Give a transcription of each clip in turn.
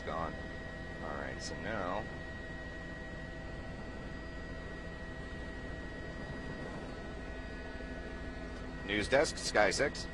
gone. Alright, so now... News desk, Sky 6.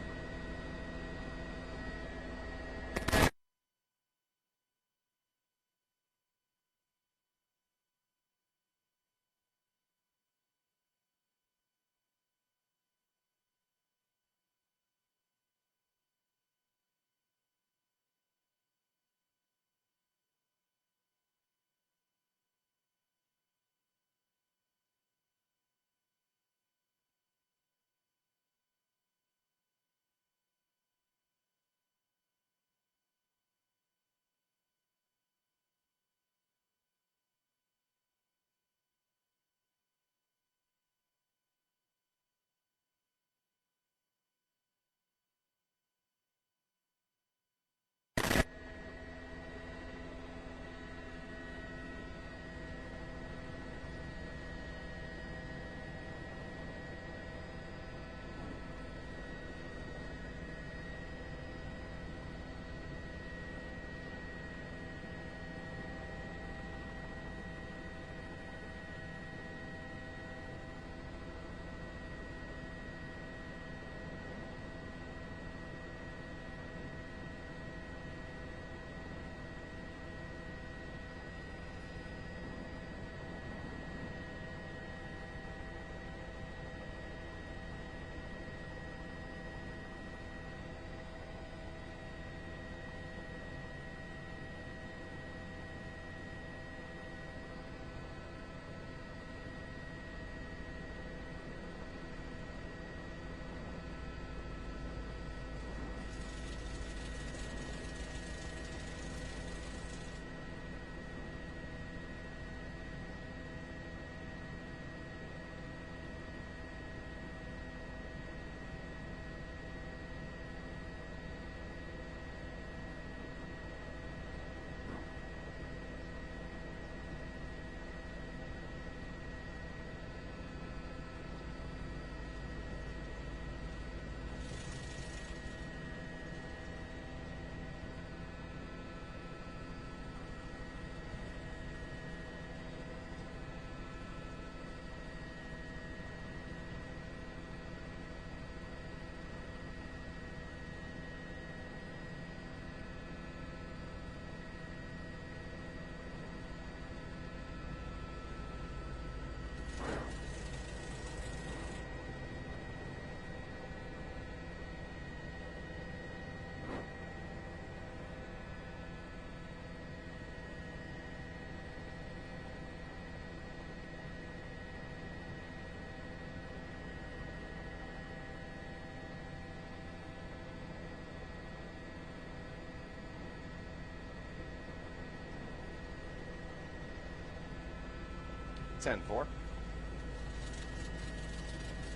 Ten four.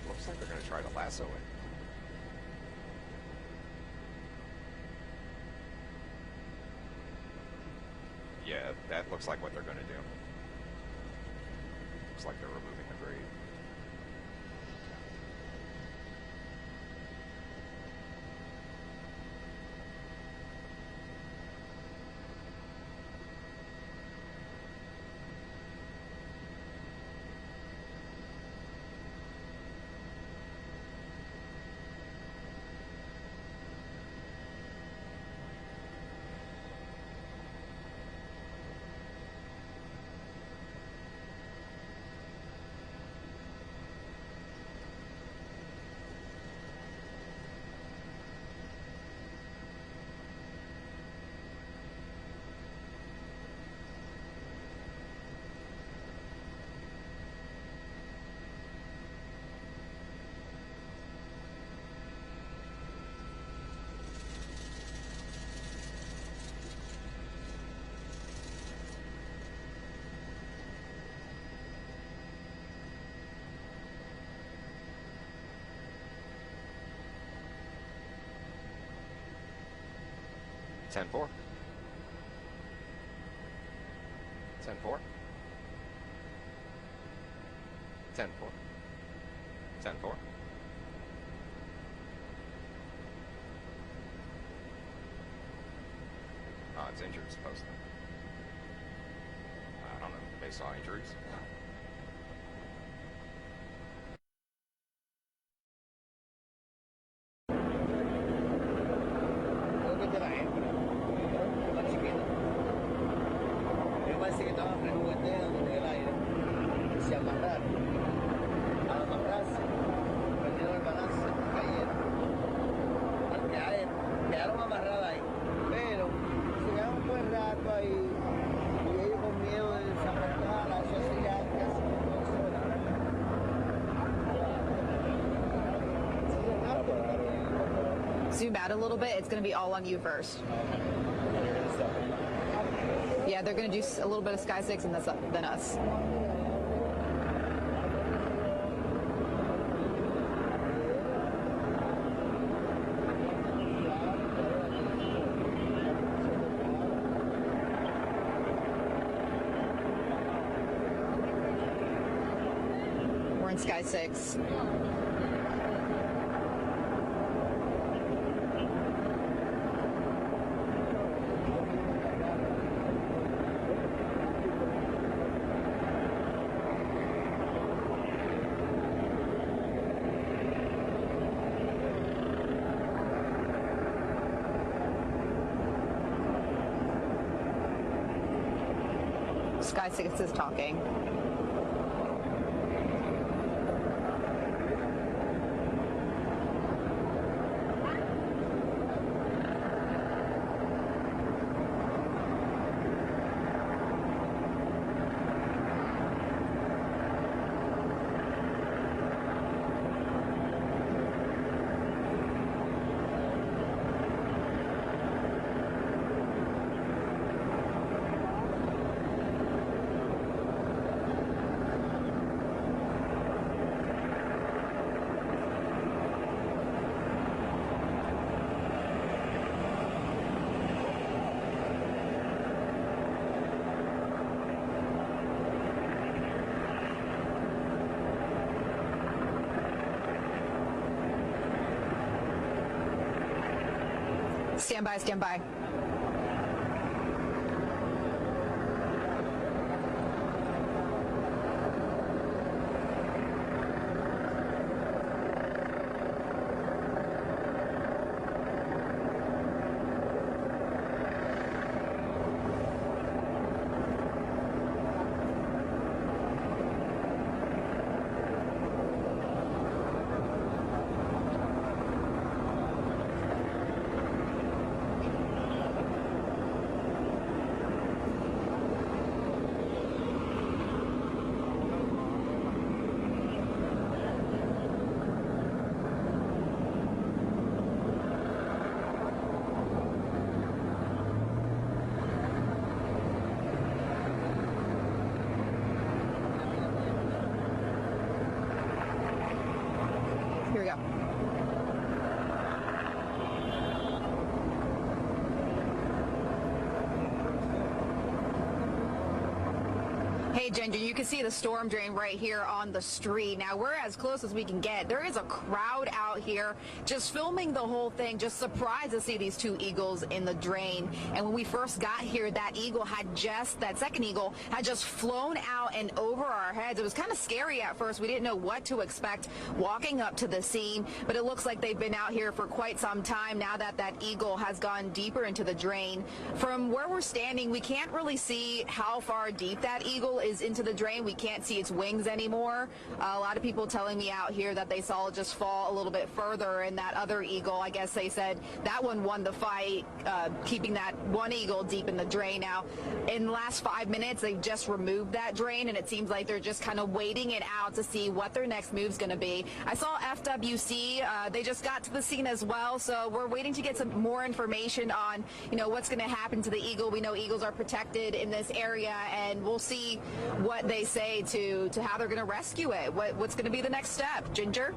Looks like they're going to try to lasso it. Yeah, that looks like what they're going to do. Looks like they're removing the grade. Ten four. 10-4. 10-4. 10-4. Everyone's injured, supposedly. I don't know. They saw injuries. Creo que te la hembra, más chiquita. Me parece que estaba rejugueteando en el aire y se amarraron. Al amarrarse, perdieron el balance y cayeron. Al caer, quedaron amarradas ahí, pero se quedaron un buen rato ahí y ellos con miedo de desamarrar, eso hacía casi 2 horas. Zoom out a little bit. It's going to be all on you first. Yeah, they're going to do a little bit of Sky 6 and then us. We're in Sky 6. Sky 6 is talking. Stand by, stand by. Here we go. Hey, Ginger, you can see the storm drain right here on the street. Now, we're as close as we can get. There is a crowd out here just filming the whole thing, just surprised to see these 2 eagles in the drain. And when we first got here, that second eagle had just flown out and over our heads. It was kind of scary at first. We didn't know what to expect walking up to the scene, but it looks like they've been out here for quite some time now that that eagle has gone deeper into the drain. From where we're standing, we can't really see how far deep that eagle is into the drain. We can't see its wings anymore. A lot of people telling me out here that they saw it just fall a little bit further, and that other eagle, I guess they said that one won the fight, keeping that one eagle deep in the drain. Now, in the last 5 minutes, they've just removed that drain, and it seems like they're just kind of waiting it out to see what their next move's going to be. I saw FWC, they just got to the scene as well, so we're waiting to get some more information on, what's going to happen to the eagle. We know eagles are protected in this area, and we'll see what they say to how they're going to rescue it. What's going to be the next step? Ginger?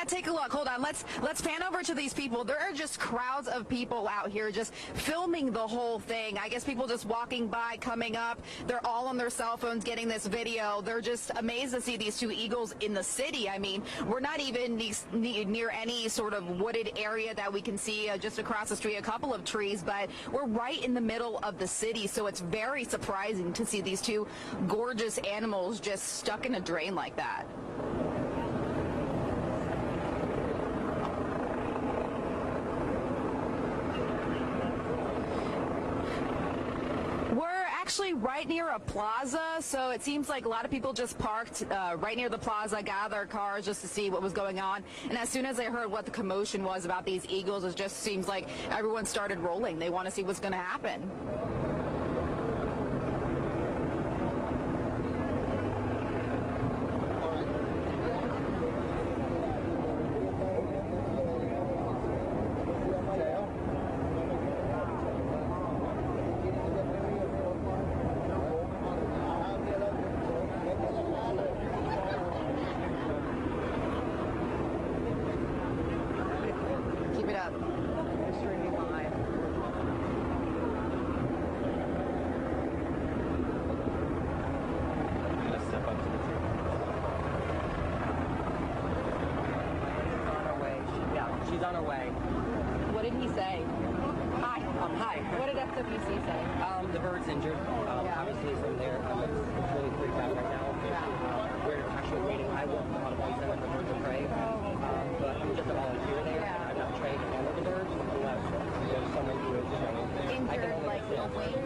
Yeah, take a look. Hold on. Let's pan over to these people. There are just crowds of people out here just filming the whole thing. I guess people just walking by, coming up. They're all on their cell phones getting this video. They're just amazed to see these two eagles in the city. I mean, we're not even near any sort of wooded area that we can see just across the street, a couple of trees, but we're right in the middle of the city, so it's very surprising to see these two gorgeous animals just stuck in a drain like that. Actually right near a plaza, so it seems like a lot of people just parked right near the plaza, got their cars just to see what was going on. And as soon as they heard what the commotion was about these eagles, it just seems like everyone started rolling. They want to see what's going to happen. Keep it up. You're streaming live. Let's step up to the tree. On her way. She's on her way. What did he say? Hi. Hi. What did FWC say? The bird's injured. Obviously from there. It's really freaked out right now. We're actually waiting. I work on a place center for birds of prey. But I'm just a volunteer there. Yeah. I'm not trained to handle the birds unless there's someone who is trained. I can Injured, only like assist. Wayne?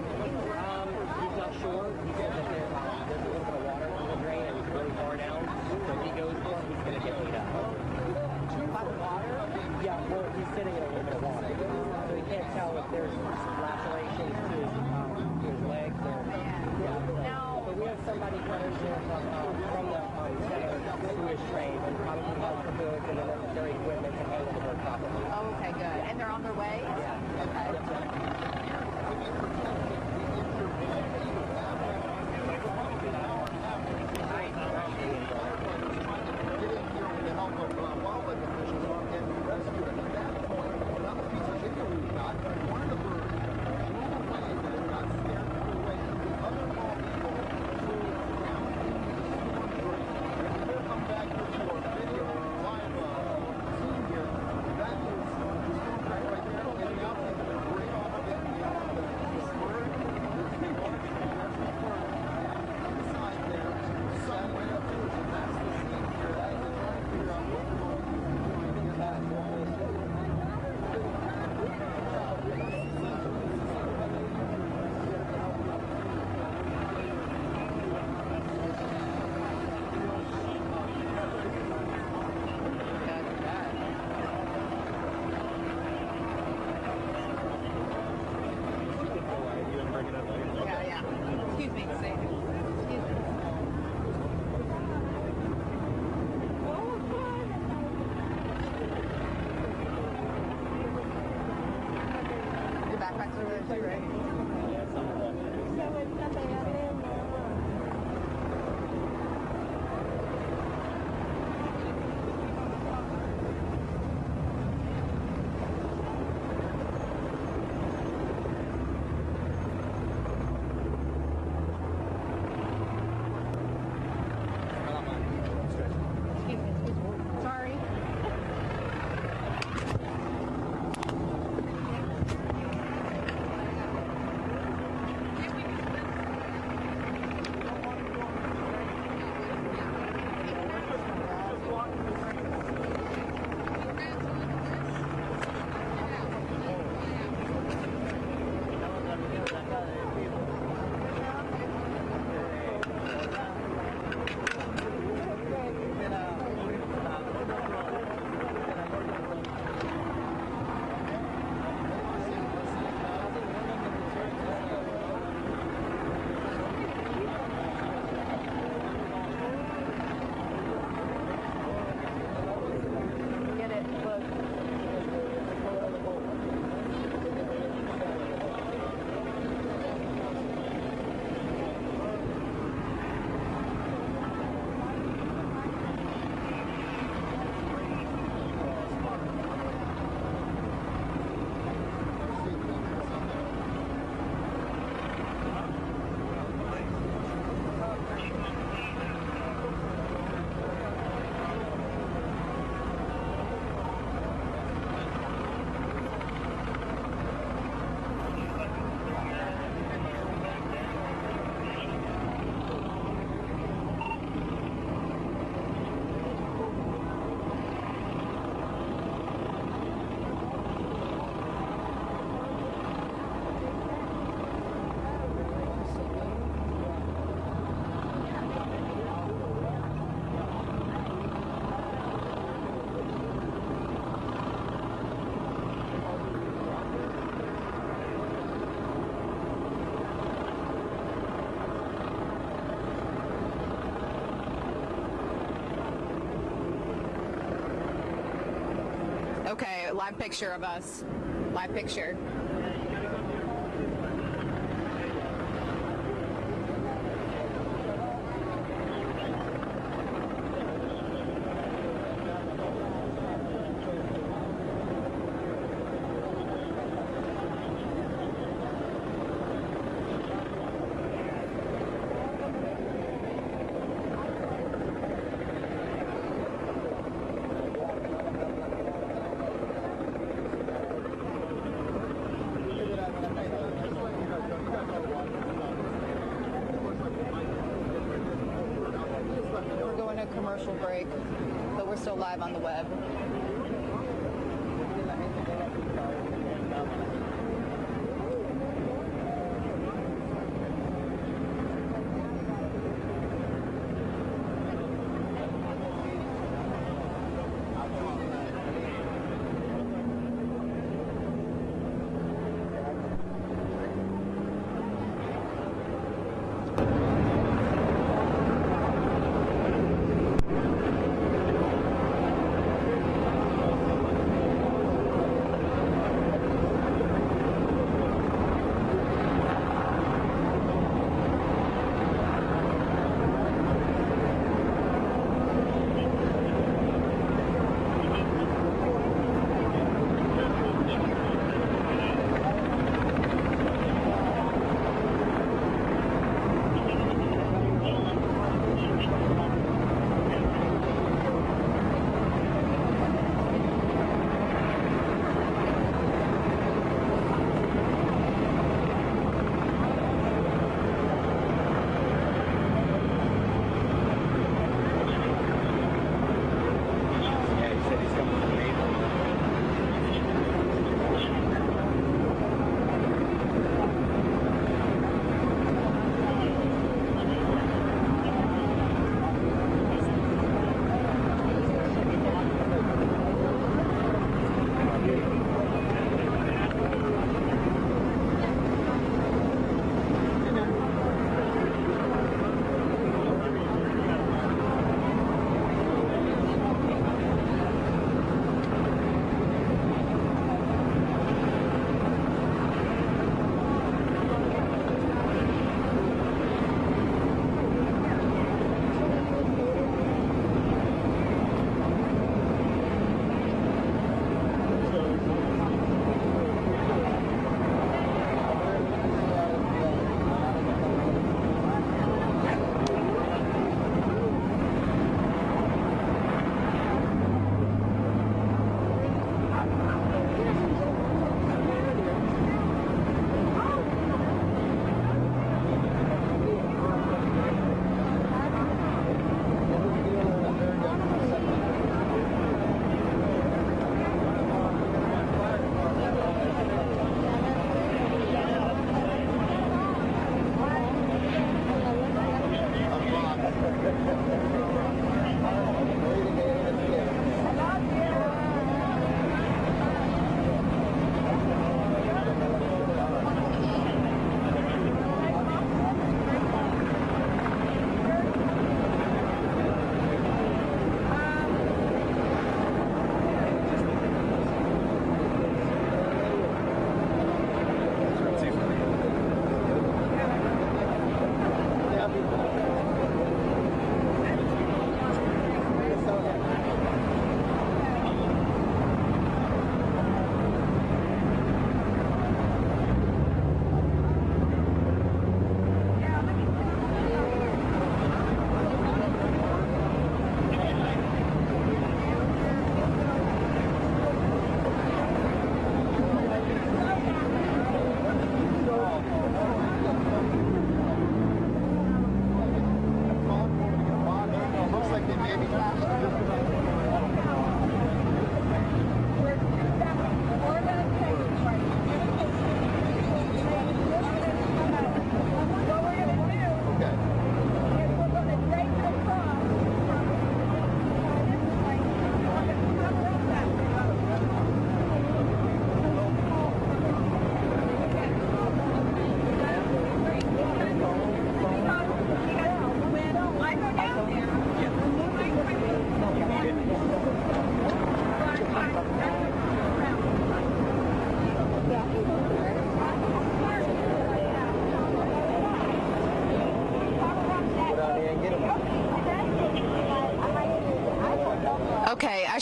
He's not sure. He said that there's a little bit of water in the drain and it's really far down. So if he goes for it, he's going to get beat up. By the water? Yeah, well, he's sitting in a little bit of water. So he can't tell if there's lacerations to his legs or... No. But we have somebody coming here from the center who is trained and probably has the goods and the necessary equipment to handle the bird properly. Oh, okay, good. And they're on their way? Yeah. Okay. Yeah. Excuse me. Say it. Excuse me. Your backpacks are really great. Sorry. live picture of us. Live picture. We're going to commercial break, but we're still live on the web.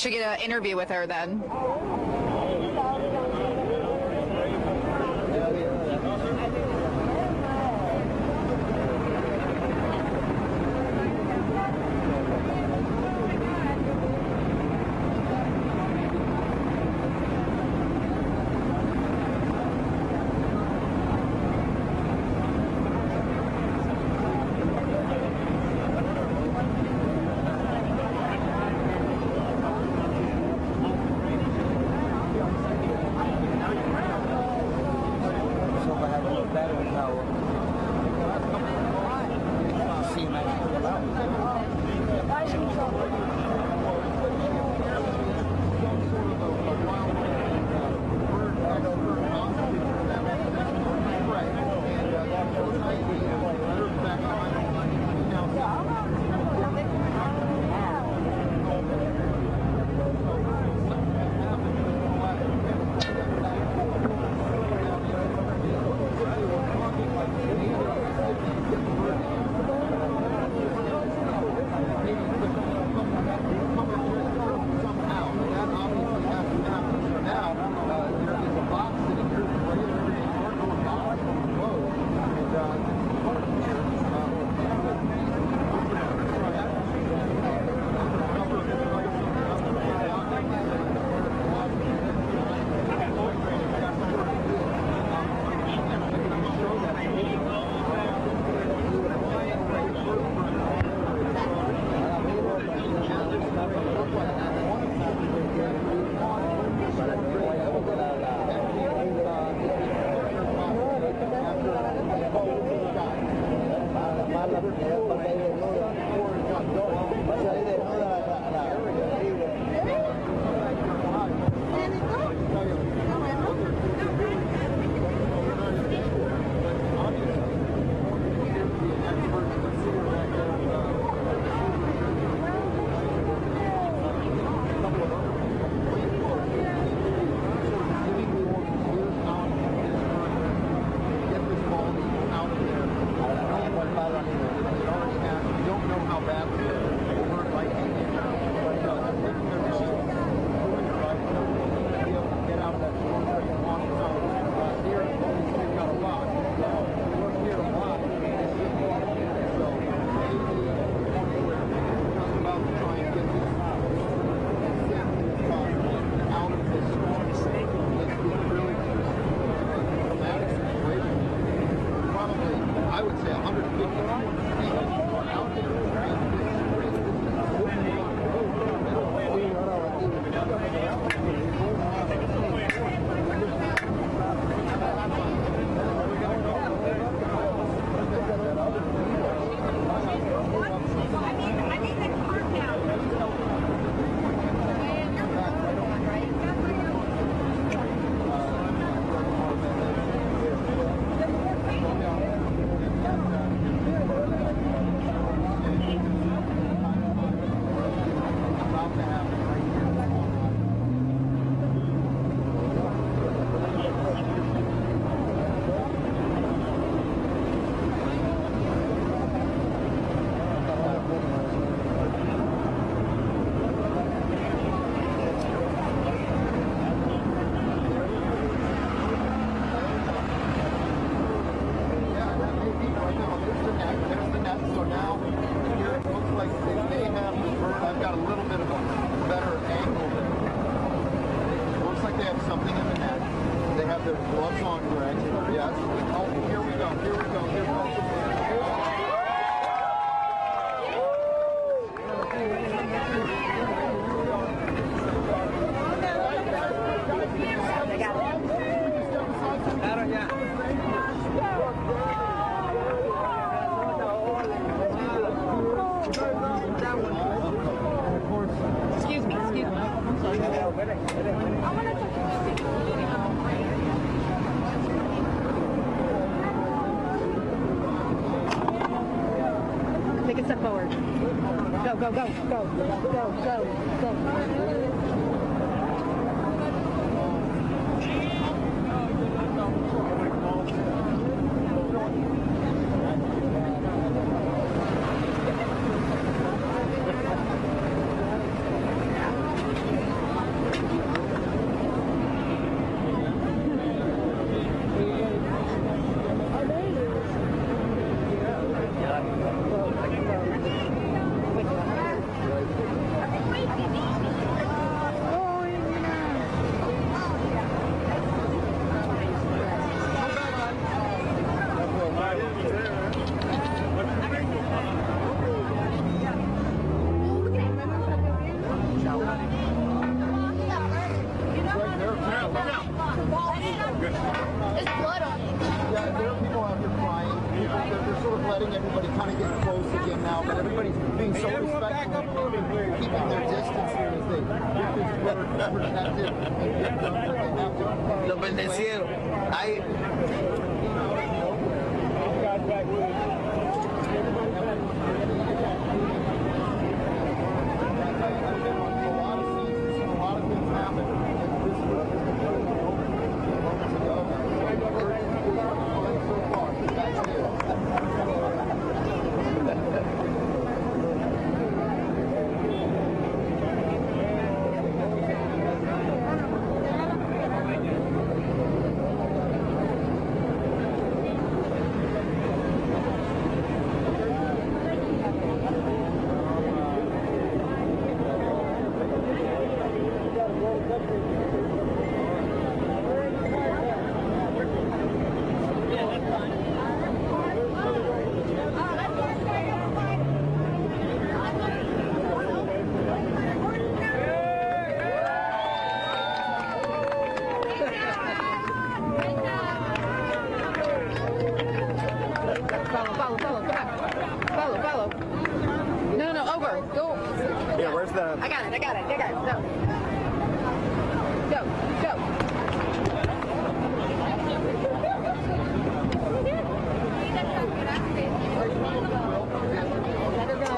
should get an interview with her then. Take a step forward. Go, go, go, go, go, go, go. everybody kind of getting close again now, but everybody's being so respectful, keeping their distance here as they get this bird protected and get done what they have to. Lo bendecieron. Ahí. Follow. No, over. Go. Yeah, where's the... I got it. Go.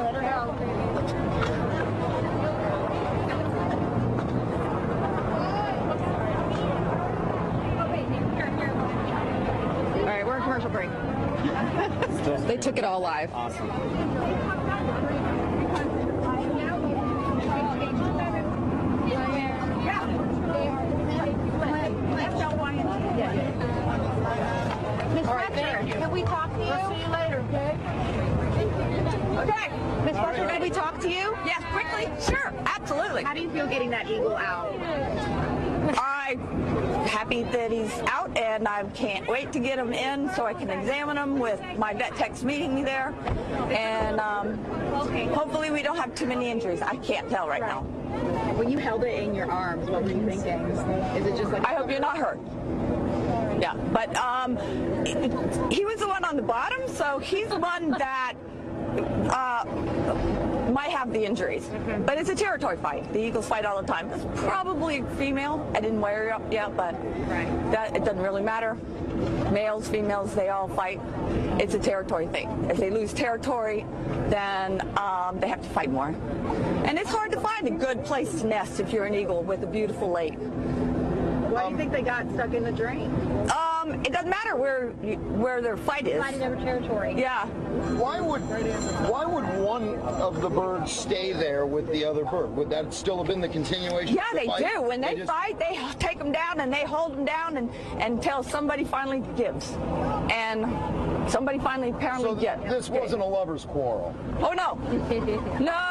Let her go. All right, we're in commercial break. They took it all live. Awesome. All right, can we talk to you? We'll see you later, okay? Okay. Miss Fletcher, can we talk to you? Yes, quickly? Sure, absolutely. How do you feel getting that eagle out? I'm happy that he's out, and I can't wait to get him in so I can examine him with my vet techs meeting me there. And hopefully we don't have too many injuries. I can't tell right now. When you held it in your arms, what were you thinking? Is it just like... I hope you're not hurt. Yeah, but he was the one on the bottom, so he's the one that might have the injuries. But it's a territory fight. The eagles fight all the time. It's probably female. I didn't wear her up yet, but that it doesn't really matter. Males, females, they all fight. It's a territory thing. If they lose territory, then they have to fight more. And it's hard to find a good place to nest if you're an eagle with a beautiful lake. Why do you think they got stuck in the drain? It doesn't matter where their fight is. Fighting over territory. Yeah. Why would one of the birds stay there with the other bird? Would that still have been the continuation? Yeah, of the they fight? do. When they fight, they take them down and they hold them down until somebody finally gives. And somebody finally apparently So gets. this wasn't a lover's quarrel. Oh, no. No.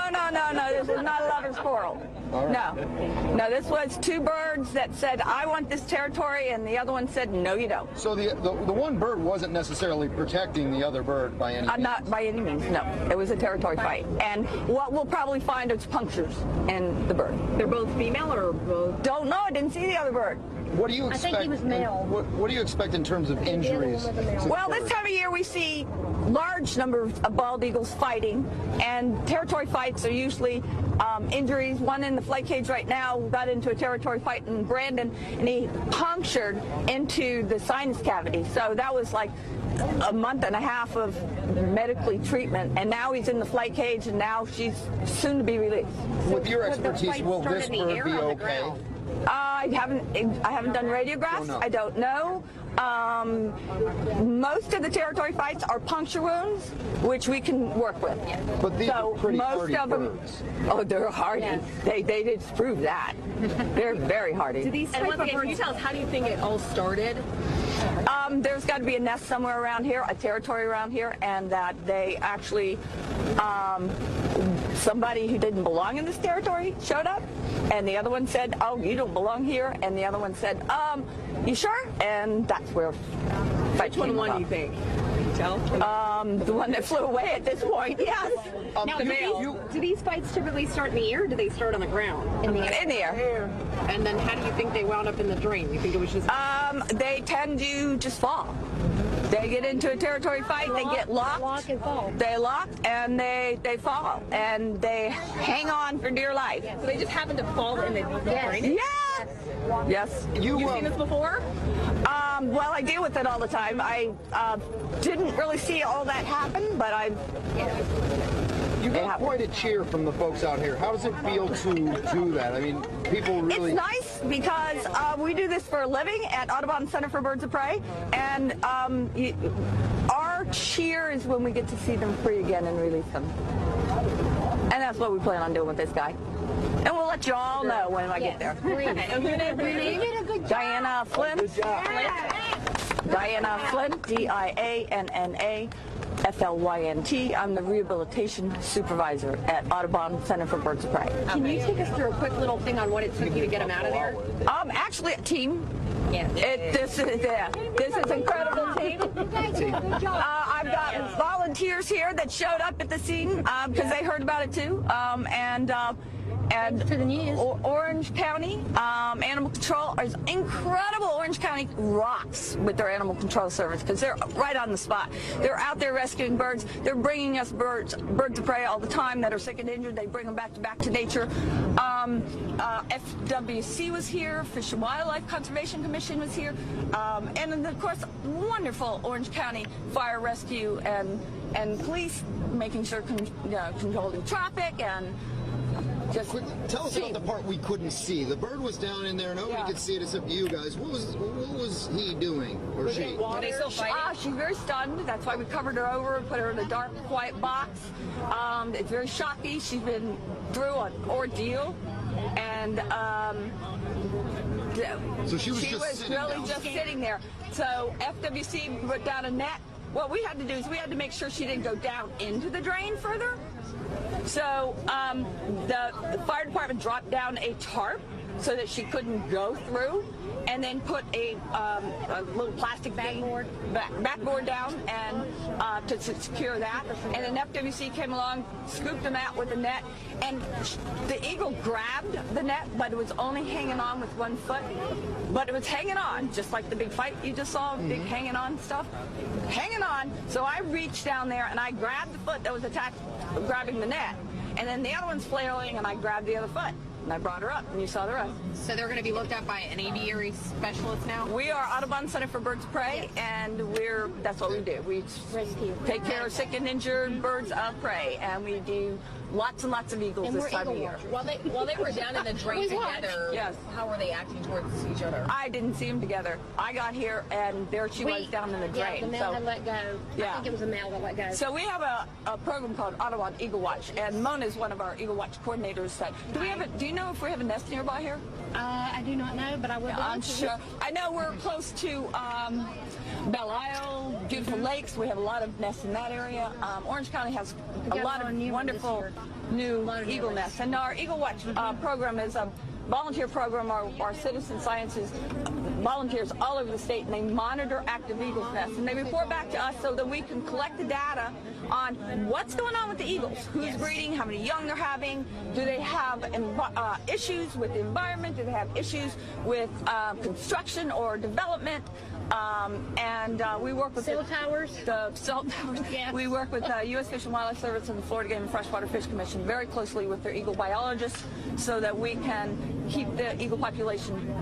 This is not a lover's quarrel. Right. No, this was two birds that said, I want this territory, and the other one said, no, you don't. So the one bird wasn't necessarily protecting the other bird by any means? Not by any means, no. It was a territory fight. And what we'll probably find is punctures in the bird. They're both female or both? Don't know. I didn't see the other bird. What do you expect? I think he was male. What do you expect in terms of injuries? to the Well, this bird? time of year we see large numbers of bald eagles fighting, and territory fights are usually injuries. One in the flight cage right now got into a territory fight in Brandon, and he punctured into the sinus cavity. So that was like a month and a half of medically treatment, and now he's in the flight cage, and now she's soon to be released. With your expertise, will this bird be okay? I haven't done radiographs. I don't know. Most of the territory fights are puncture wounds, which we can work with. But these are pretty most hardy of them, birds. oh, they're hardy. Yes. They did prove that. They're very hardy. Do these type of birds, can you tell us how do you think it all started? There's got to be a nest somewhere around here, a territory around here, and that they actually, somebody who didn't belong in this territory showed up, and the other one said, oh, you don't belong here, and the other one said, you sure? And that's where fight Which one came won, about. do you think? The one that flew away at this point, yes. Now, The male. do these fights typically start in the air, or do they start on the ground? In the air. In the air. And then how do you think they wound up in the drain? You think it was just... They tend to just fall. They get into a territory fight, they get locked. Lock and fall. They lock and they fall. And they hang on for dear life. So they just happen to fall in the drain? Yes! Yes. You've seen this before? Well, I deal with it all the time. I didn't really see all that happen, but You got quite a cheer from the folks out here. How does it feel to do that? I mean, people really... It's nice because we do this for a living at Audubon Center for Birds of Prey, and our cheer is when we get to see them free again and release them. And that's what we plan on doing with this guy. And we'll let you all know when I get there. Diana Flynn. Diana Flynn, D-I-A-N-N-A. F-L-Y-N-T. I'm the rehabilitation supervisor at Audubon Center for Birds of Prey. Can you take us through a quick little thing on what it took you to get them out of there? Actually a team. Yeah. This is incredible team. I've got volunteers here that showed up at the scene because they heard about it too. And to the news. Orange County Animal Control is incredible. Orange County rocks with their animal control service because they're right on the spot. They're out there rescuing birds. They're bringing us birds of prey all the time that are sick and injured. They bring them back to nature. FWC was here. Fish and Wildlife Conservation Commission was here, and then of course wonderful Orange County Fire Rescue and police making sure controlling traffic and. Tell us about the part we couldn't see. The bird was down in there. Nobody could see it except you guys. What was he doing, or she? Are they still fighting? She's very stunned. That's why we covered her over and put her in a dark, quiet box. It's very shocking. She's been through an ordeal, and so she was really just sitting there. So FWC put down a net. What we had to do is we had to make sure she didn't go down into the drain further. So the fire department dropped down a tarp so that she couldn't go through, and then put a little plastic backboard down and to secure that. And then FWC came along, scooped them out with a net, and the eagle grabbed the net, but it was only hanging on with one foot. But it was hanging on, just like the big fight you just saw, big hanging on stuff. Hanging on. So I reached down there and I grabbed the foot that was grabbing the net. And then the other one's flailing and I grabbed the other foot. And I brought her up, and you saw the rest. So they're going to be looked at by an aviary specialist now? We are Audubon Center for Birds of Prey, and that's what we do. We take care of sick and injured birds of prey, and we do lots and lots of eagles this time of year. While they were down in the drain together, yes. How were they acting towards each other? I didn't see them together. I got here, and there she was down in the drain. Yeah, the male had let go. I think it was a male that let go. So we have a program called Audubon Eagle Watch, and Mona is one of our Eagle Watch coordinators. Do you know if we have a nest nearby here? I do not know, but I will. I'm sure. I know we're close to Belle Isle, beautiful lakes. We have a lot of nests in that area. Orange County has a lot of wonderful new eagle nests. And our Eagle Watch program is a volunteer program. Our citizen sciences volunteers all over the state, and they monitor active eagles nests. And they report back to us so that we can collect the data on what's going on with the eagles, who's breeding, how many young they're having, do they have issues with the environment, do they have issues with construction or development. We work with cell towers. The cell towers. Yes. We work with the U.S. Fish and Wildlife Service and the Florida Game and Freshwater Fish Commission very closely with their eagle biologists so that we can keep the eagle population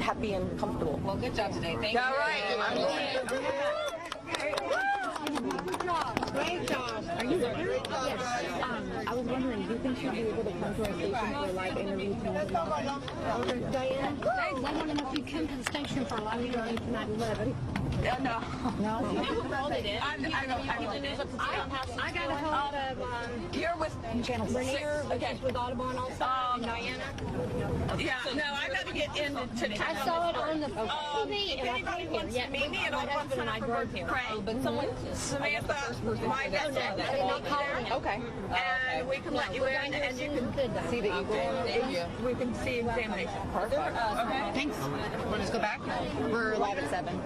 happy and comfortable. Well, good job today. Thank you. All right. Great job. Are you there? Yes. I was wondering, do you think she'll be able to come to our station for a live interview tonight? Diane? I want to know if you come to the station for a live interview tonight at 11. No. I got a hold of you're with Channel 6. Okay. With Audubon also. And Diana. Yeah. No, I got to get into the. I saw it on the TV and I came here. Yeah, meet me at Audubon Center for Birds of Prey. But someone, Samantha, my best I did not call her. Okay. And we can let you in, and you can see the eagle. We can see examination. Perfect. Okay. Thanks. Let's go back. We're live at 7.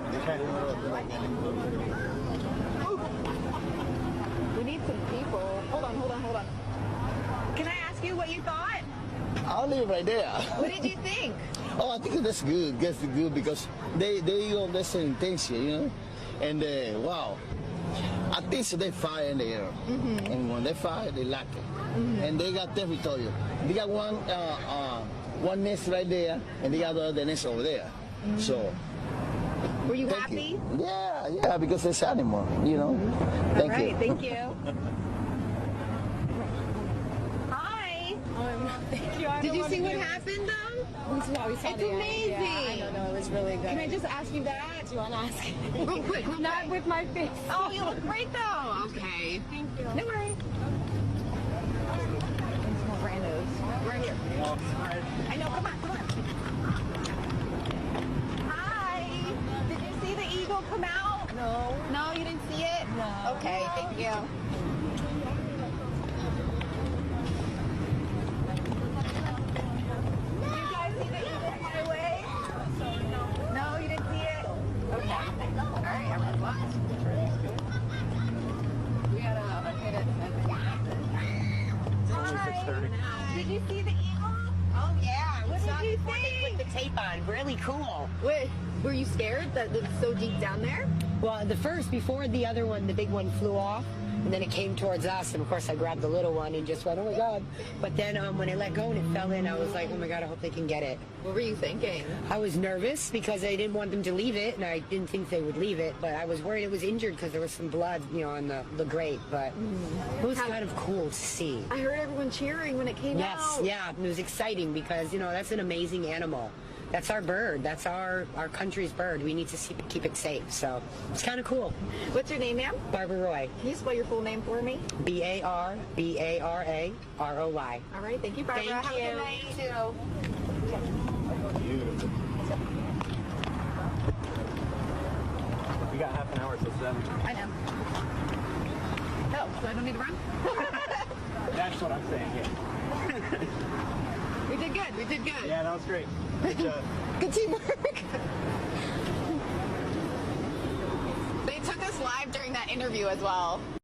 need some people. Hold on. Can I ask you what you thought? I'll leave right there. What did you think? Oh, I think that's good. That's good because they listen intention, you know, and wow. I think so they fire in the air, and when they fire, they like it, and they got territory. They got one nest right there, and they got the other nest over there. So. Were you Thank happy? you. Yeah, because it's animal, you know. Thank you. Thank you. Hi. Thank you. Did you see what happened though? We saw It's amazing. Yeah, I know, it was really good. Can I just ask you that? Do you want to ask? Real quick. Not with my face. Oh, you look great though. Okay. Thank you. No worries. Some more randos. Right here. I know. Come on. Hi. Did you see the eagle come out? No. No, you didn't see it? No. Okay. Thank you. Did you guys see the eagle fly away? No, you didn't see it? Okay. All right. Everyone's lost. We gotta hit it. Hi. Did you see the eagle? Oh yeah, What did you think? Put the tape on. Really cool. Wait, were you scared that it's so deep down there? Well, before the other one, the big one flew off, and then it came towards us, and of course I grabbed the little one and just went, oh my God. But then when it let go and it fell in, I was like, oh my God, I hope they can get it. What were you thinking? I was nervous because I didn't want them to leave it, and I didn't think they would leave it, but I was worried it was injured because there was some blood, you know, on the grate, but it was kind of cool to see. I heard everyone cheering when it came out. Yes, yeah, it was exciting because, you know, that's an amazing animal. That's our bird. That's our country's bird. We need to keep it safe. So it's kind of cool. What's your name, ma'am? Barbara Roy. Can you spell your full name for me? BARBARAROY. All right, thank you, Barbara. Thank Have you. a good night. Too. We got half an hour till 7. I know. No, so I don't need to run? That's what I'm saying, yeah. We did good. We did good. Yeah, that was great. Good job. Good teamwork. They took us live during that interview as well.